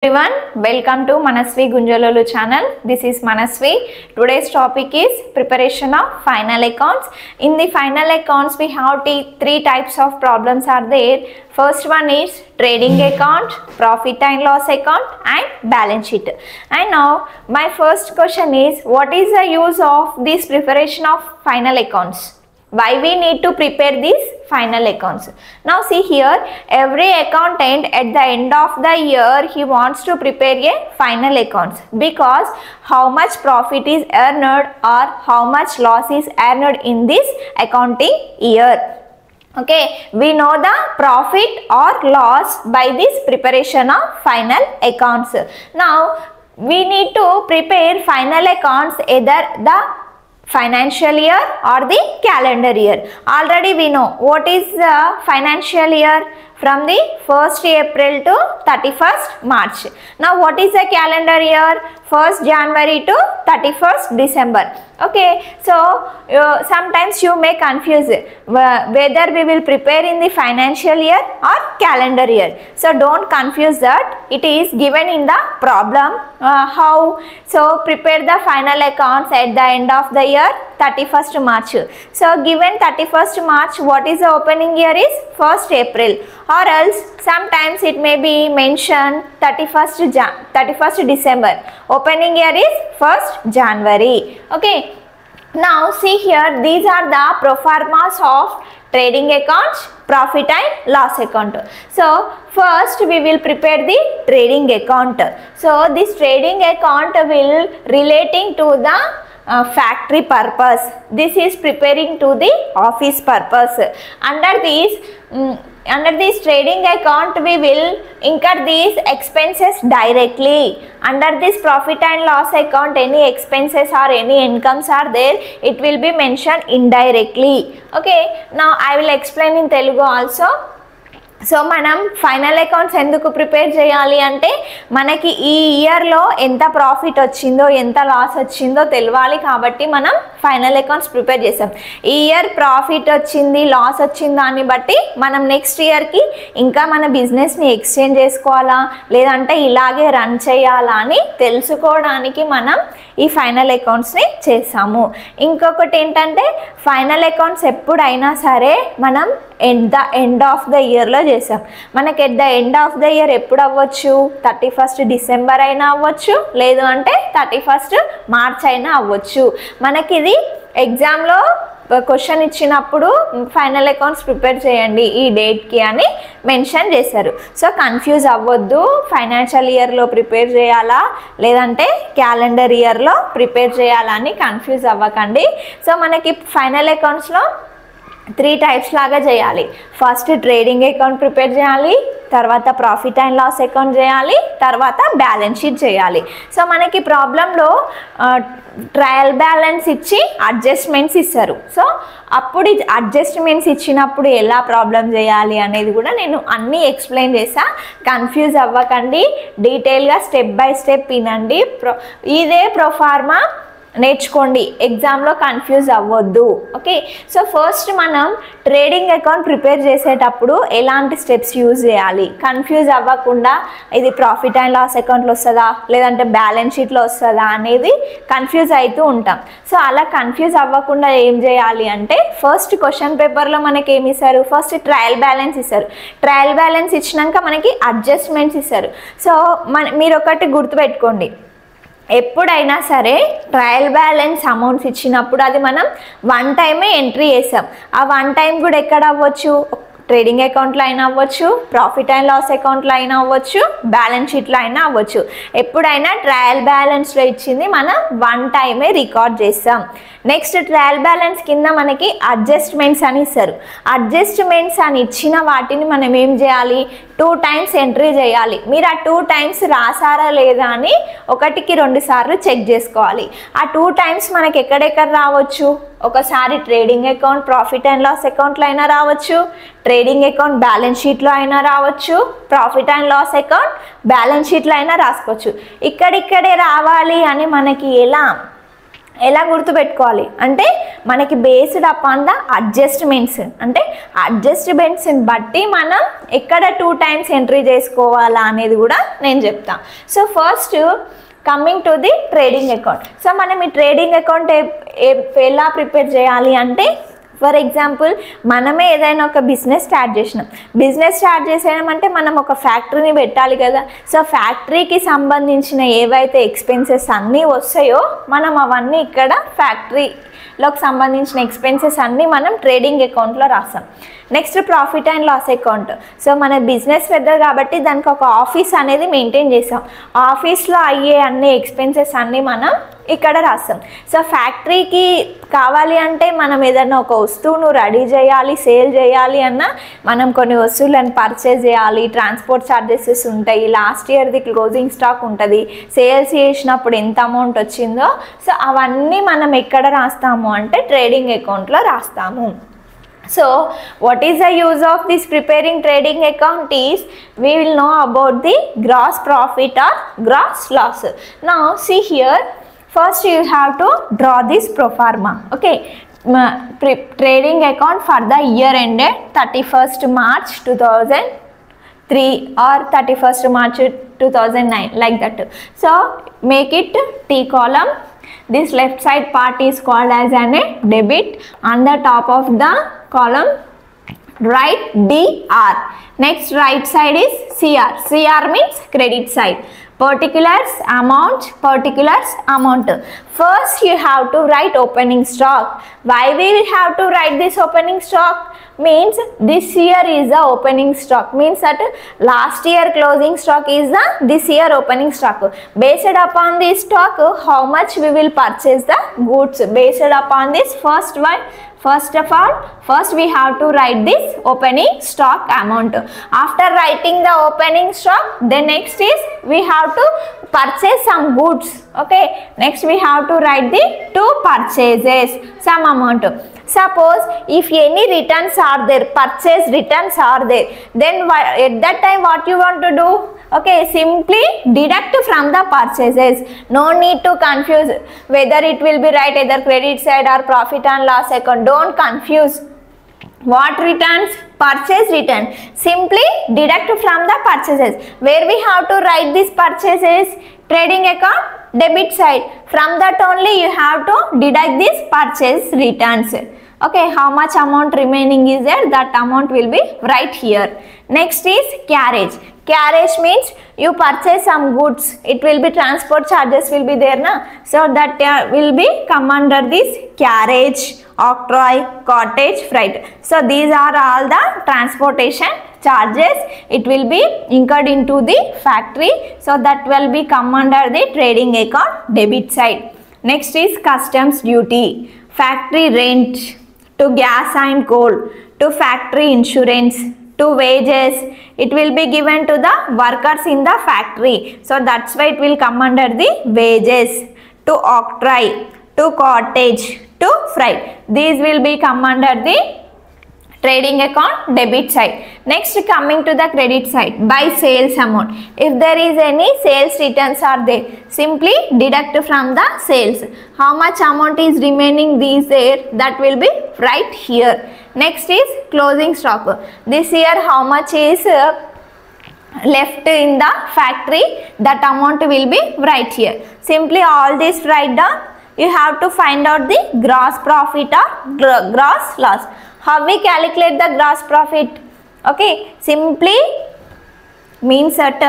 Everyone, welcome to Manasvi Gunjalolu channel. This is Manasvi. Today's topic is preparation of final accounts. In the final accounts, we have three types of problems are there. First one is trading account, profit and loss account, and balance sheet. And now my first question is, what is the use of this preparation of final accounts? Why we need to prepare these final accounts? Now see here, every accountant at the end of the year he wants to prepare a final accounts, because how much profit is earned or how much loss is earned in this accounting year. Okay, we know the profit or loss by this preparation of final accounts. Now we need to prepare final accounts either the financial year or the calendar year. Already we know what is the financial year, from the 1st April to 31st March. Now what is the calendar year? 1st January to 31st December. Okay, so sometimes you may confuse whether we will prepare in the financial year or calendar year. So don't confuse that. It is given in the problem how. So prepare the final accounts at the end of the year 31st March. So given 31st March, what is the opening year is 1st April, or else sometimes it may be mentioned 31st December. Opening year is 1st January. Okay. Now see here, these are the pro formas of trading accounts, profit and loss account. So first we will prepare the trading account. So this trading account will relating to the factory purpose. This is preparing to the office purpose. Under this trading account we will incur these expenses directly. Under this profit and loss account, any expenses or any incomes are there, it will be mentioned indirectly. Okay, now I will explain in Telugu also. So మనం final accounts ఎందుకు prepare చేయాలి అంటే, మనకి ఈ ఇయర్లో ఎంత profit వచ్చిందో ఎంత లాస్ వచ్చిందో తెలియాలి, కాబట్టి మనం ఫైనల్ అకౌంట్స్ ప్రిపేర్ చేసాం. ఈ ఇయర్ ప్రాఫిట్ వచ్చింది లాస్ వచ్చింది దాన్ని బట్టి మనం నెక్స్ట్ ఇయర్కి ఇంకా మన బిజినెస్ని ఎక్స్చేంజ్ చేసుకోవాలా లేదంటే ఇలాగే రన్ చేయాలా అని తెలుసుకోవడానికి మనం ఈ ఫైనల్ అకౌంట్స్ని చేసాము. ఇంకొకటి ఏంటంటే, ఫైనల్ అకౌంట్స్ ఎప్పుడైనా సరే మనం ఎండ్ ఆఫ్ ద ఇయర్లో చేసాం. మనకి at the end of the year ఎప్పుడు అవ్వచ్చు? 31st డిసెంబర్ అయినా అవ్వచ్చు, లేదు అంటే 31st మార్చ్ అయినా అవ్వచ్చు. మనకి ఇది ఎగ్జామ్లో క్వశ్చన్ ఇచ్చినప్పుడు ఫైనల్ అకౌంట్స్ ప్రిపేర్ చేయండి ఈ డేట్కి అని మెన్షన్ చేశారు. సో కన్ఫ్యూజ్ అవ్వద్దు, ఫైనాన్షియల్ ఇయర్లో ప్రిపేర్ చేయాలా లేదంటే క్యాలెండర్ ఇయర్లో ప్రిపేర్ చేయాలా అని కన్ఫ్యూజ్ అవ్వకండి. సో మనకి ఫైనల్ అకౌంట్స్లో 3 టైప్స్ లాగా చేయాలి. ఫస్ట్ ట్రేడింగ్ అకౌంట్ ప్రిపేర్ చేయాలి, తర్వాత ప్రాఫిట్ అండ్ లాస్ అకౌంట్ చేయాలి, తర్వాత బ్యాలెన్స్ షీట్ చేయాలి. సో మనకి ప్రాబ్లంలో ట్రయల్ బ్యాలెన్స్ ఇచ్చి అడ్జస్ట్మెంట్స్ ఇస్తారు. సో అప్పుడు అడ్జస్ట్మెంట్స్ ఇచ్చినప్పుడు ఎలా ప్రాబ్లం చేయాలి అనేది కూడా నేను అన్నీ ఎక్స్ప్లెయిన్ చేసా. కన్ఫ్యూజ్ అవ్వకండి, డీటెయిల్గా స్టెప్ బై స్టెప్ వినండి. ఇదే ప్రొఫార్మా నేర్చుకోండి, ఎగ్జామ్లో కన్ఫ్యూజ్ అవ్వద్దు. ఓకే, సో ఫస్ట్ మనం ట్రేడింగ్ అకౌంట్ ప్రిపేర్ చేసేటప్పుడు ఎలాంటి స్టెప్స్ యూజ్ చేయాలి, కన్ఫ్యూజ్ అవ్వకుండా ఇది ప్రాఫిట్ అండ్ లాస్ అకౌంట్లో వస్తుందా లేదంటే బ్యాలెన్స్ షీట్లో వస్తుందా అనేది కన్ఫ్యూజ్ అవుతూ ఉంటాం. సో అలా కన్ఫ్యూజ్ అవ్వకుండా ఏం చేయాలి అంటే, ఫస్ట్ క్వశ్చన్ పేపర్లో మనకి ఏమి ఇస్తారు? ఫస్ట్ ట్రయల్ బ్యాలెన్స్ ఇస్తారు. ట్రయల్ బ్యాలెన్స్ ఇచ్చినాక మనకి అడ్జస్ట్మెంట్స్ ఇస్తారు. సో మీరు ఒకటి గుర్తుపెట్టుకోండి, ఎప్పుడైనా సరే ట్రయల్ బ్యాలెన్స్ అమౌంట్స్ ఇచ్చినప్పుడు అది మనం 1 టైమే ఎంట్రీ చేసాం. ఆ 1 టైం కూడా ఎక్కడ అవ్వచ్చు? ట్రేడింగ్ అకౌంట్లో అయినా అవ్వచ్చు, ప్రాఫిట్ అండ్ లాస్ అకౌంట్లో అయినా అవ్వచ్చు, బ్యాలెన్స్ షీట్లో అయినా అవ్వచ్చు. ఎప్పుడైనా ట్రయల్ బ్యాలెన్స్లో ఇచ్చింది మనం 1 టైమే రికార్డ్ చేస్తాం. నెక్స్ట్ ట్రయల్ బ్యాలెన్స్ కింద మనకి అడ్జస్ట్మెంట్స్ అని ఇస్తారు. అడ్జస్ట్మెంట్స్ అని ఇచ్చిన వాటిని మనం ఏం చేయాలి? 2 టైమ్స్ ఎంట్రీ చేయాలి. మీరు ఆ 2 టైమ్స్ రాసారా లేదా అని 1కి 2 సార్లు చెక్ చేసుకోవాలి. ఆ 2 టైమ్స్ మనకి ఎక్కడెక్కడ రావచ్చు? ఒకసారి trading account profit and loss అకౌంట్లో అయినా రావచ్చు, ట్రేడింగ్ అకౌంట్ బ్యాలెన్స్ షీట్లో అయినా రావచ్చు, profit and loss account balance షీట్లో అయినా రాసుకోవచ్చు. ఇక్కడిక్కడే రావాలి అని మనకి ఎలా గుర్తుపెట్టుకోవాలి అంటే మనకి బేస్డ్ అపాన్ ద అడ్జస్ట్మెంట్స్, అంటే అడ్జస్ట్మెంట్స్ని బట్టి మనం ఎక్కడ 2 టైమ్స్ ఎంట్రీ చేసుకోవాలా అనేది కూడా నేను చెప్తాను. So first coming to the trading account. So మనం ఈ ట్రేడింగ్ అకౌంట్ ఎలా ప్రిపేర్ చేయాలి అంటే, ఫర్ ఎగ్జాంపుల్ మనమే ఏదైనా ఒక బిజినెస్ స్టార్ట్ చేసినాం. బిజినెస్ స్టార్ట్ చేసేయమంటే మనం ఒక ఫ్యాక్టరీని పెట్టాలి కదా. సో ఫ్యాక్టరీకి సంబంధించిన ఏవైతే ఎక్స్పెన్సెస్ అన్నీ వస్తాయో మనం అవన్నీ ఇక్కడ ఫ్యాక్టరీలోకి సంబంధించిన ఎక్స్పెన్సెస్ అన్నీ మనం ట్రేడింగ్ అకౌంట్లో రాస్తాం. Next profit and loss account. So మన బిజినెస్ పెద్దది కాబట్టి దానికి ఒక ఆఫీస్ అనేది మెయింటైన్ చేస్తాం. ఆఫీస్లో అయ్యే అన్ని ఎక్స్పెన్సెస్ అన్నీ మనం ఇక్కడ రాస్తాం. సో ఫ్యాక్టరీకి కావాలి అంటే మనం ఏదైనా ఒక వస్తువును రెడీ చేయాలి, సేల్ చేయాలి అన్న మనం కొన్ని వస్తువులను పర్చేజ్ చేయాలి, ట్రాన్స్పోర్ట్ ఛార్జెస్ ఉంటాయి, లాస్ట్ ఇయర్ది క్లోజింగ్ స్టాక్ ఉంటుంది, సేల్స్ చేసినప్పుడు ఎంత అమౌంట్ వచ్చిందో, సో అవన్నీ మనం ఎక్కడ రాస్తాము అంటే ట్రేడింగ్ అకౌంట్లో రాస్తాము. So what is the use of this preparing trading account is we will know about the gross profit or gross loss. Now see here, first you have to draw this pro forma. Okay, trading account for the year ended 31st March 2003 or 31st March 2009, like that. So make it T column. This left side part is called as a debit. On the top of the column write DR. Next right side is CR. CR means credit side. Particulars amount. First you have to write opening stock. Why we have to write this opening stock? Means this year is the opening stock, means that last year closing stock is the this year opening stock. Based upon this stock, how much we will purchase the goods. Based upon this, first of all we have to write this opening stock amount. After writing the opening stock, then next is we have to purchase some goods. Okay, next we have to write the 2 purchases, some amount. Suppose if any returns are there, purchase returns are there, then at that time what you want to do? Okay, simply deduct from the purchases. No need to confuse whether it will be right either credit side or profit and loss account. Don't confuse. What returns? Purchase return. Simply deduct from the purchases. Where we have to write these purchases? Trading account debit side. From that only you have to deduct these purchase returns. Okay, how much amount remaining is there, that amount will be right here. Next is carriage. Carriage means you purchase some goods, it will be transport charges will be there na, so that will be come under this carriage, octroi, cottage, freight. So these are all the transportation charges, it will be incurred into the factory, so that will be come under the trading account debit side. Next is customs duty, factory rent, to gas and coal, to factory insurance, to wages, it will be given to the workers in the factory, so that's why it will come under the wages, to octroi, to cottage, to freight. These will be come under the trading account debit side. Next coming to the credit side, by sales amount. If there is any sales returns are there, simply deduct from the sales. How much amount is remaining these there, that will be right here. Next is closing stock. This year how much is left in the factory, that amount will be right here. Simply all this write down. You have to find out the gross profit or gross loss. How we calculate the gross profit? Okay, simply means that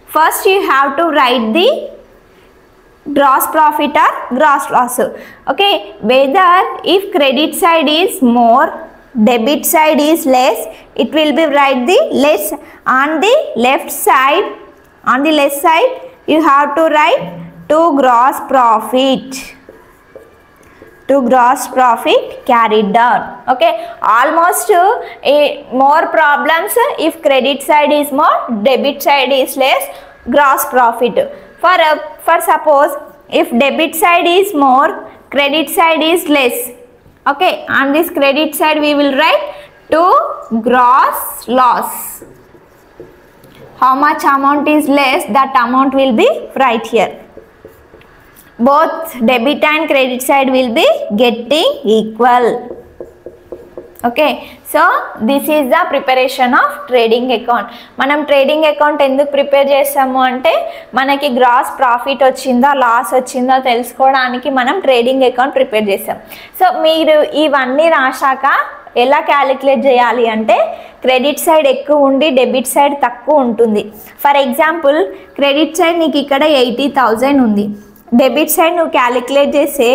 first you have to write the gross profit or gross loss. Okay, whether if credit side is more, debit side is less, it will be write the less. On the left side you have to write to gross profit. To gross profit carried down. Okay, almost more problems if credit side is more, debit side is less, gross profit. For suppose if debit side is more, credit side is less. Okay, on this credit side we will write to gross loss. How much amount is less, that amount will be right here. both debit and credit side will be getting equal. Okay, so this is the preparation of trading account. మనం trading account ఎందుకు prepare చేస్తాము అంటే మనకి gross profit వచ్చిందా loss వచ్చిందా తెలుసుకోవడానికి మనం trading account prepare చేస్తాం. సో మీరు ఇవన్నీ రాశాక ఎలా క్యాలిక్యులేట్ చేయాలి అంటే క్రెడిట్ సైడ్ ఎక్కువ ఉండి డెబిట్ సైడ్ తక్కువ ఉంటుంది. ఫర్ ఎగ్జాంపుల్ క్రెడిట్ సైడ్ నీకు ఇక్కడ 80,000 ఉంది, డెబిట్ సైడ్ నువ్వు క్యాలిక్యులేట్ చేస్తే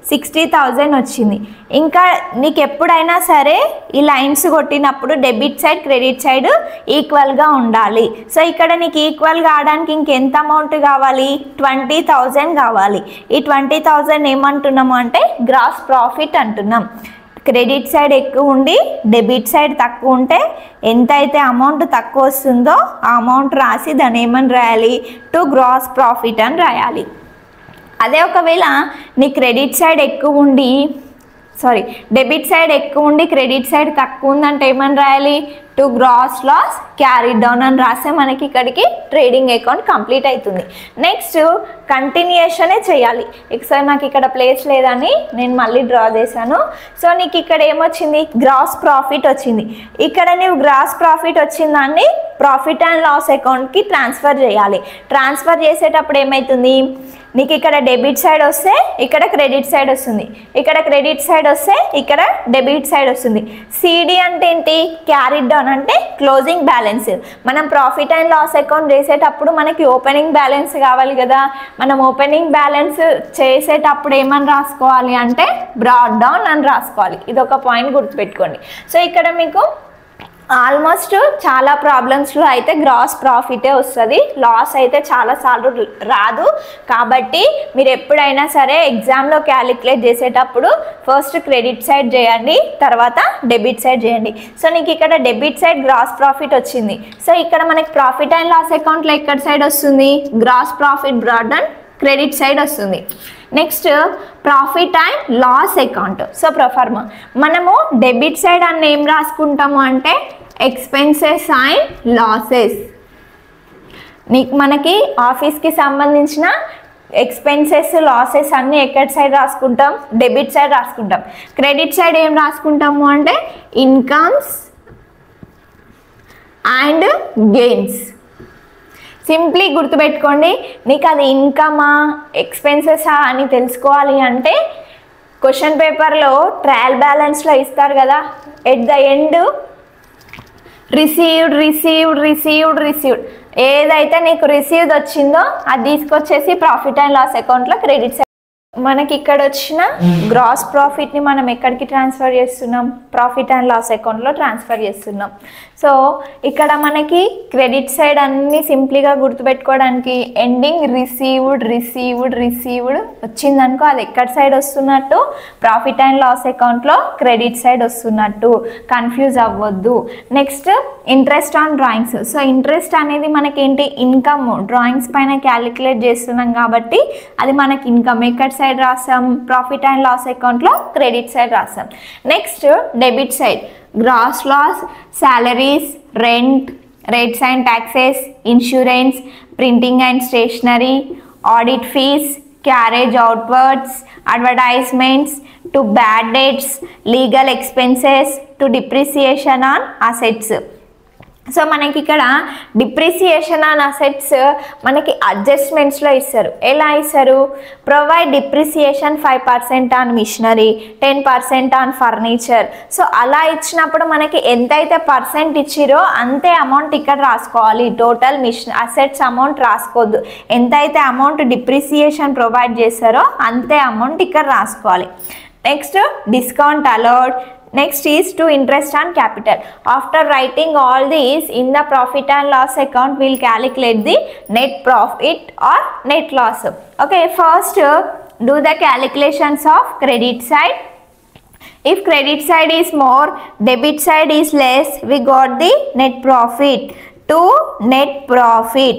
60,000 వచ్చింది. ఇంకా నీకు ఎప్పుడైనా సరే ఈ లైన్స్ కొట్టినప్పుడు డెబిట్ సైడ్ క్రెడిట్ సైడ్ ఈక్వల్గా ఉండాలి. సో ఇక్కడ నీకు ఈక్వల్ కావడానికి ఇంకెంత అమౌంట్ కావాలి? 20,000 కావాలి. ఈ 20,000 ఏమంటున్నాము అంటే గ్రాస్ ప్రాఫిట్ అంటున్నాం. క్రెడిట్ సైడ్ ఎక్కువ ఉండి డెబిట్ సైడ్ తక్కువ ఉంటే ఎంతైతే అమౌంట్ తక్కువ వస్తుందో ఆ అమౌంట్ రాసి దాన్ని ఏమని రాయాలి? టు గ్రాస్ ప్రాఫిట్ అని రాయాలి. అదే ఒకవేళ నీ క్రెడిట్ సైడ్ ఎక్కువ ఉండి డెబిట్ సైడ్ ఎక్కువ ఉండి క్రెడిట్ సైడ్ తక్కువ ఉందంటే ఏమని రాయాలి? To gross loss carried down అని రాస్తే మనకి ఇక్కడికి ట్రేడింగ్ అకౌంట్ కంప్లీట్ అవుతుంది. నెక్స్ట్ కంటిన్యూషనే చేయాలి. ఒకసారి నాకు ఇక్కడ ప్లేస్ లేదని నేను మళ్ళీ డ్రా చేశాను. సో నీకు ఇక్కడ ఏమొచ్చింది? గ్రాస్ ప్రాఫిట్ వచ్చింది. ఇక్కడ నీవు గ్రాస్ ప్రాఫిట్ వచ్చిన దాన్ని ప్రాఫిట్ అండ్ లాస్ అకౌంట్కి ట్రాన్స్ఫర్ చేయాలి. ట్రాన్స్ఫర్ చేసేటప్పుడు ఏమవుతుంది? నీకు ఇక్కడ డెబిట్ సైడ్ వస్తే ఇక్కడ క్రెడిట్ సైడ్ వస్తుంది, ఇక్కడ క్రెడిట్ సైడ్ వస్తే ఇక్కడ డెబిట్ సైడ్ వస్తుంది. సిడి అంటే ఏంటి? క్యారీడ్ డౌన్ అంటే క్లోజింగ్ బ్యాలెన్స్. మనం ప్రాఫిట్ అండ్ లాస్ అకౌంట్ చేసేటప్పుడు మనకి ఓపెనింగ్ బ్యాలెన్స్ కావాలి కదా. మనం ఓపెనింగ్ బ్యాలెన్స్ చేసేటప్పుడు ఏమని రాసుకోవాలి అంటే బ్రాడ్ డౌన్ అని రాసుకోవాలి. ఇది ఒక పాయింట్ గుర్తుపెట్టుకోండి. సో ఇక్కడ మీకు ఆల్మోస్ట్ చాలా ప్రాబ్లమ్స్లో అయితే గ్రాస్ ప్రాఫిటే వస్తుంది, లాస్ అయితే చాలాసార్లు రాదు. కాబట్టి మీరు ఎప్పుడైనా సరే ఎగ్జామ్లో క్యాలిక్యులేట్ చేసేటప్పుడు ఫస్ట్ క్రెడిట్ సైడ్ చేయండి, తర్వాత డెబిట్ సైడ్ చేయండి. సో నీకు ఇక్కడ డెబిట్ సైడ్ గ్రాస్ ప్రాఫిట్ వచ్చింది. సో ఇక్కడ మనకి ప్రాఫిట్ అండ్ లాస్ అకౌంట్లో ఎక్కడ సైడ్ వస్తుంది? Gross profit brought and credit side వస్తుంది. Next profit and loss account. So proforma మనము డెబిట్ సైడ్ అన్న ఏం రాసుకుంటాము అంటే ఎక్స్పెన్సెస్ అండ్ లాసెస్. మనకి ఆఫీస్కి సంబంధించిన ఎక్స్పెన్సెస్ లాసెస్ అన్నీ ఎక్కడ సైడ్ రాసుకుంటాం? డెబిట్ సైడ్ రాసుకుంటాం. క్రెడిట్ సైడ్ ఏం రాసుకుంటాము అంటే ఇన్కమ్స్ అండ్ గెయిన్స్. సింప్లీ గుర్తుపెట్టుకోండి. నీకు అది ఇన్కమా ఎక్స్పెన్సెసా అని తెలుసుకోవాలి అంటే క్వశ్చన్ పేపర్లో ట్రయల్ బ్యాలెన్స్లో ఇస్తారు కదా, ఎట్ ద ఎండ్ రిసీవ్డ్ ఏదైతే నీకు రిసీవ్డ్ వచ్చిందో అది తీసుకొచ్చేసి ప్రాఫిట్ అండ్ లాస్ అకౌంట్లో క్రెడిట్. మనకి ఇక్కడ వచ్చిన గ్రాస్ ప్రాఫిట్ని మనం ఎక్కడికి ట్రాన్స్ఫర్ చేస్తున్నాం? ప్రాఫిట్ అండ్ లాస్ అకౌంట్లో ట్రాన్స్ఫర్ చేస్తున్నాం. సో ఇక్కడ మనకి క్రెడిట్ సైడ్ అన్నీ సింప్లీగా గుర్తుపెట్టుకోవడానికి ఎండింగ్ రిసీవ్డ్ వచ్చిందనుకో అది ఎక్కడ సైడ్ వస్తున్నట్టు? ప్రాఫిట్ అండ్ లాస్ అకౌంట్లో క్రెడిట్ సైడ్ వస్తున్నట్టు. కన్ఫ్యూజ్ అవ్వద్దు. Next interest on drawings. So interest అనేది మనకి ఏంటి? ఇన్కమ్. డ్రాయింగ్స్ పైన క్యాలిక్యులేట్ చేస్తున్నాం కాబట్టి అది మనకి ఇన్కమ్. ఎక్కడ సైడ్ రాస్తాం? ప్రాఫిట్ అండ్ లాస్ అకౌంట్లో క్రెడిట్ సైడ్ రాస్తాం. Next debit side gross loss, salaries, rent, rates and taxes, insurance, printing and stationery, audit fees, carriage outwards, advertisements, to bad debts, legal expenses, to depreciation on assets. So మనకి ఇక్కడ depreciation on assets మనకి అడ్జస్ట్మెంట్స్లో ఇస్తారు. ఎలా ఇస్తారు? Provide depreciation 5% on machinery, 10% on furniture. So అలా ఇచ్చినప్పుడు మనకి ఎంతైతే పర్సెంట్ ఇచ్చిరో అంతే అమౌంట్ ఇక్కడ రాసుకోవాలి. టోటల్ అసెట్స్ అమౌంట్ రాసుకోవద్దు. ఎంతైతే అమౌంట్ డిప్రిసియేషన్ ప్రొవైడ్ చేస్తారో అంతే అమౌంట్ ఇక్కడ రాసుకోవాలి. Next discount allowed. Next is to interest on capital. After writing all these in the profit and loss account, we'll calculate the net profit or net loss. Okay, first do the calculations of credit side. If credit side is more, debit side is less, we got the net profit. To net profit,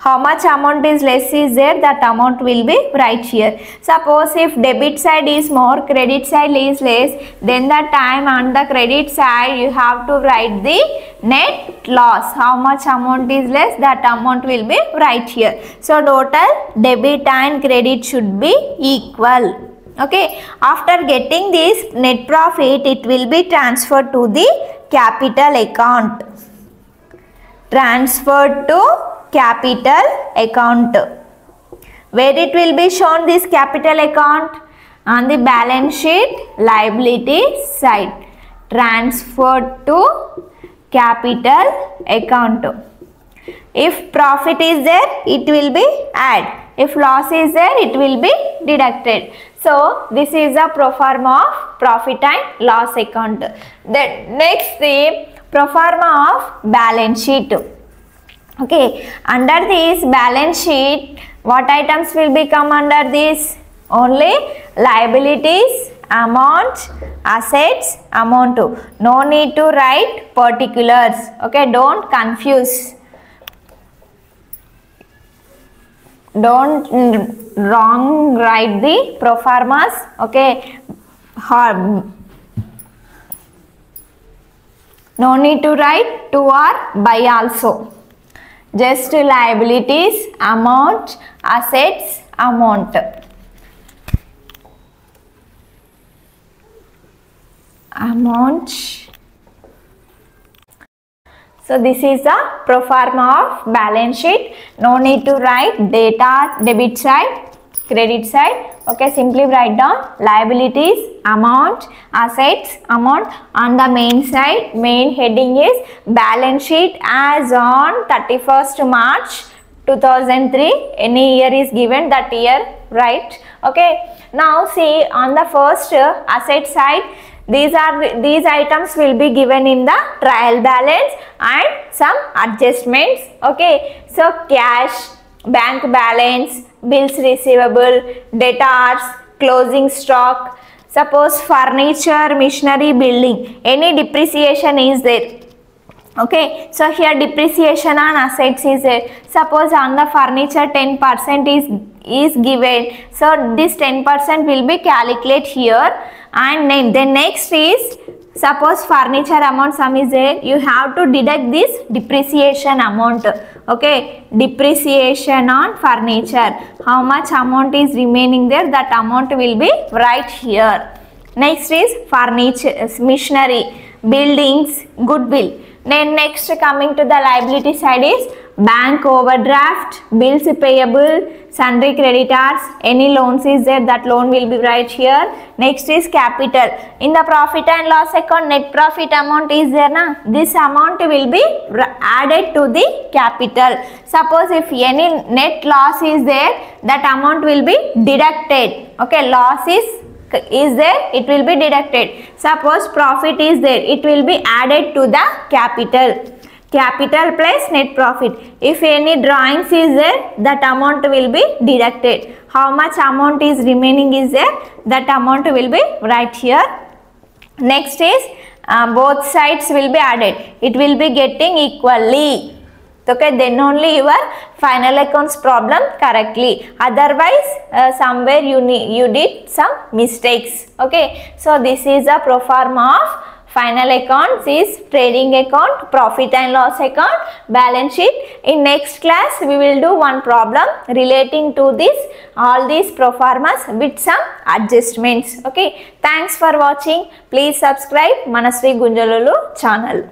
how much amount is less is there, that amount will be right here. Suppose if debit side is more, credit side is less, then the time on the credit side you have to write the net loss. How much amount is less, that amount will be right here. So total debit and credit should be equal. Okay, after getting this net profit, it will be transferred to the capital account. Transferred to capital account. Where it will be shown, this capital account? On the balance sheet liability side. Transferred to capital account. If profit is there, it will be add. If loss is there, it will be deducted. So this is a pro forma of profit and loss account. Then next, the pro forma of balance sheet. Okay, under this balance sheet, what items will become under this? Only liabilities, amount, assets, amount. No need to write particulars. Okay, don't confuse. Don't wrong write the pro formas. Okay, no need to write to or by also. Just liabilities, amount, assets, amount. So this is the pro forma of balance sheet. No need to write data, debit side, credit side. Okay, simply write down liabilities, amount, assets, amount. On the main side, main heading is balance sheet as on 31st March 2003. Any year is given, that year right. Okay, now see on the first asset side, these items will be given in the trial balance and some adjustments. Okay, so cash, bank balance, bills receivable, debtors, closing stock. Suppose furniture, machinery, building, any depreciation is there. Okay, so here depreciation on assets is there. Suppose on the furniture 10% is given. So this 10% will be calculated here. And then next is, suppose furniture amount sum is there, you have to deduct this depreciation amount. Okay, depreciation on furniture. How much amount is remaining there, that amount will be right here. Next is furniture, machinery, buildings, goodwill. Then next, coming to the liability side is bank overdraft, bills payable, sundry creditors, any loans is there, that loan will be right here. Next is capital. In the profit and loss account, net profit amount is there na? This amount will be added to the capital. Suppose if any net loss is there, that amount will be deducted. Okay, loss is there, it will be deducted. Suppose profit is there, it will be added to the capital. Capital plus net profit. If any drawings is there, that amount will be deducted. How much amount is remaining is there, that amount will be right here. Next is both sides will be added. It will be getting equally. Okay, then only your final accounts problem correctly. Otherwise, somewhere you did some mistakes. Okay, so this is a pro forma of final accounts is trading account, profit and loss account, balance sheet. In next class, we will do one problem relating to this, all these pro formas with some adjustments. Okay, thanks for watching. Please subscribe Manasri Gunjalulu channel.